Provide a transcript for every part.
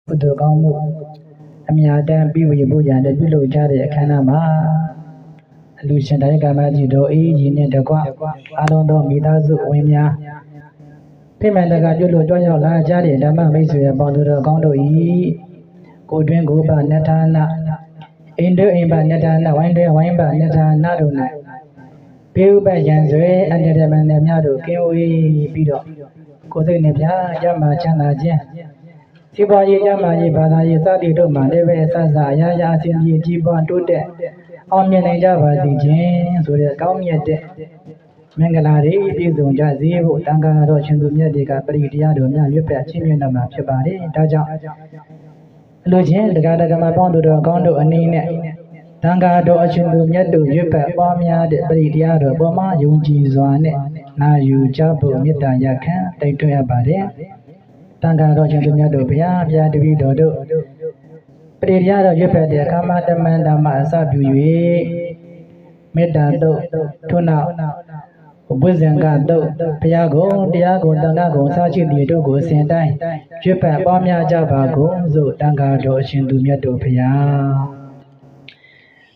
ကုသိုလ်ကောင်းမှုအမြတ်တမ်းပြီးဝေဖို့ရန်ပြုလုပ်ကြတဲ့အခမ်းအနားမှာအလူရှင်တိုင်းကမ္ဘာကြီးတို့အေးကြီးနဲ့တကွအားလုံးသောမိသားစုဝင်များဖိမှန်တကပြုလို့ကြွရောက်လာကြတဲ့ဓမ္မမိတ်ဆွေပေါင်းတို့ကောင်းတို့ဤကိုတွင်ကိုပါနထာနာအိန္ဒိအိမ်ပါနထာနာဝိုင်းတွင်ဝိုင်းပါနထာနာတို့၌ဘေးဥပယံဆွေအန္တရမန်နဲ့များတို့ကင်းဝေးပြီးတော့ကိုယ်စိတ်နှပြရမှချမ်းသာခြင်းစီပွားရေးကျမ်းမာရေးဘာသာရေးစသည်တို့မှာလည်းပဲအဆအရာရာအစဉ်ပြေကြီးပွားတိုးတက်အောင်မြင်နိုင်ကြပါစေခြင်းဆိုတဲ့ကောင်းမြတ်တဲ့မင်္ဂလာတွေပြည့်စုံကြစေဖို့တန်ခါတော်ရှင်သူမြတ်တွေကပရိတရားတော်များရွတ်ဖတ်ချင်းမြတ်မှာဖြစ်ပါတယ်။ဒါကြောင့်အလိုချင်းတရားဓမ္မပေါင်းသူတော်ကောင်းတို့အနေနဲ့တန်ခါတော်အရှင်သူမြတ်တို့ရွတ်ဖတ်ပွားများတဲ့ပရိတရားတော်ပေါ်မှာယုံကြည်စွာနဲ့နာယူကြဖို့မေတ္တာရပ်ခံတိုက်တွန်းရပါတယ်။တန်ခါတော်ရှင်သူမြတ်တို့ဘုရားတပည့်တော်တို့ပရိတရားတော်ရွတ်ဖတ်တဲ့ကာမတမန္တမအစပြု၍မေတ္တာတို့ထို့နောက်ဝိဇ္ဇံကတို့ဘုရားကိုတရားကိုတန်ခါကိုစားရှိသည်တို့ကိုအစဉ်တိုင်းရွတ်ဖတ်ပွားများကြပါကုန်စို့တန်ခါတော်အရှင်သူမြတ်တို့ဘုရား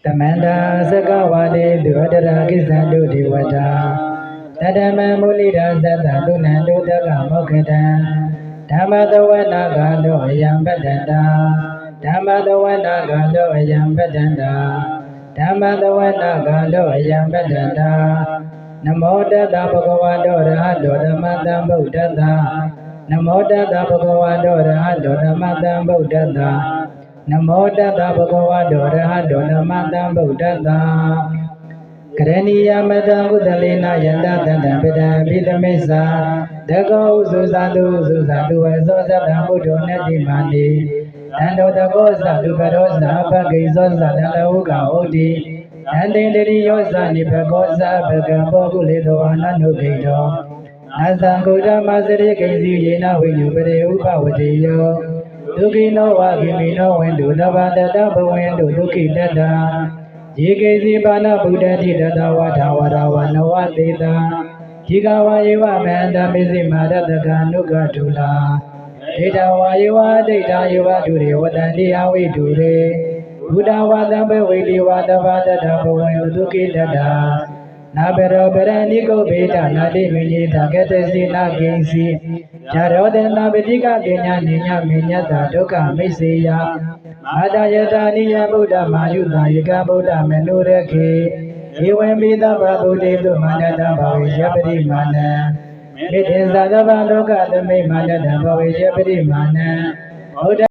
တမန္တာစကဝါလေဒုဒရာကိစ္ဆံဒုဒေဝတာတတမံမုလိရာသတ္တသုဏံဒုတကမောက္ခတံဓမ္မသဝနာကလောအယံပတ္တန္တာဓမ္မသဝနာကလောအယံပတ္တန္တာဓမ္မသဝနာကလောအယံပတ္တန္တာနမောတတ္တဘဂဝတောရဟတောဓမ္မတံဗုဒ္ဓတ္တနမောတတ္တဘဂဝတောရဟတောဓမ္မတံဗုဒ္ဓတ္တနမောတတ္တဘဂဝတောရဟတောဓမ္မတံဗုဒ္ဓတ္တကရဏီယမတံကုသလေနယတတတံပဒံပိသမိစ္ဆာတကောဥစုသတုဝေသောသတ္တဗုဒ္ဓနတိမာနိတန္တောတကောသလူပရောသပဂိဇောသတလဟုကဟောတိတန္တေတရိယောသနိဘကောသဘဂံဘောကုလေသောအနန္တုဂိတောအသံကုဓမ္မစရိကိစီယေနဝိညုပရေဥပဝတိယောဒုက္ခိနောဝကိမိနောဝန္တုသဗ္ဗတတဘဝန္တုဒုက္ခိတတယေကေစီပါဏဗုဒ္ဓတိတတဝါထာဝရဝနဝတေတဒီကဝါယေဝမန္တမေစိမာရတကနုကထုလာဒေတဝါယေဝဒိဋ္ဌာယေဝဒုရေဝတံတိအဝိဒုရေဘုဒ္ဓဝါသံဘဝေတိဝါသဗ္ဗတတဘဝံဒုက္ခိတတနာဘရောပရဏိကုဗေဒနာတိမိညေတကတစီနာကိဉ္စီဇရောတနာပတိကပညာနိညမေညတဒုက္ခမိစ္ဆေယမာတယတနိယဗုဒ္ဓမာယုတာယကဗုဒ္ဓမေနုရခေဧဝံပိသဗ္ဗဗုဒ္ဓေတုမာနတဘဝေယပရိမာနံမေတ္တေသသဗ္ဗလောကသမိမာနတဘဝေယပရိမာနံဗုဒ္ဓ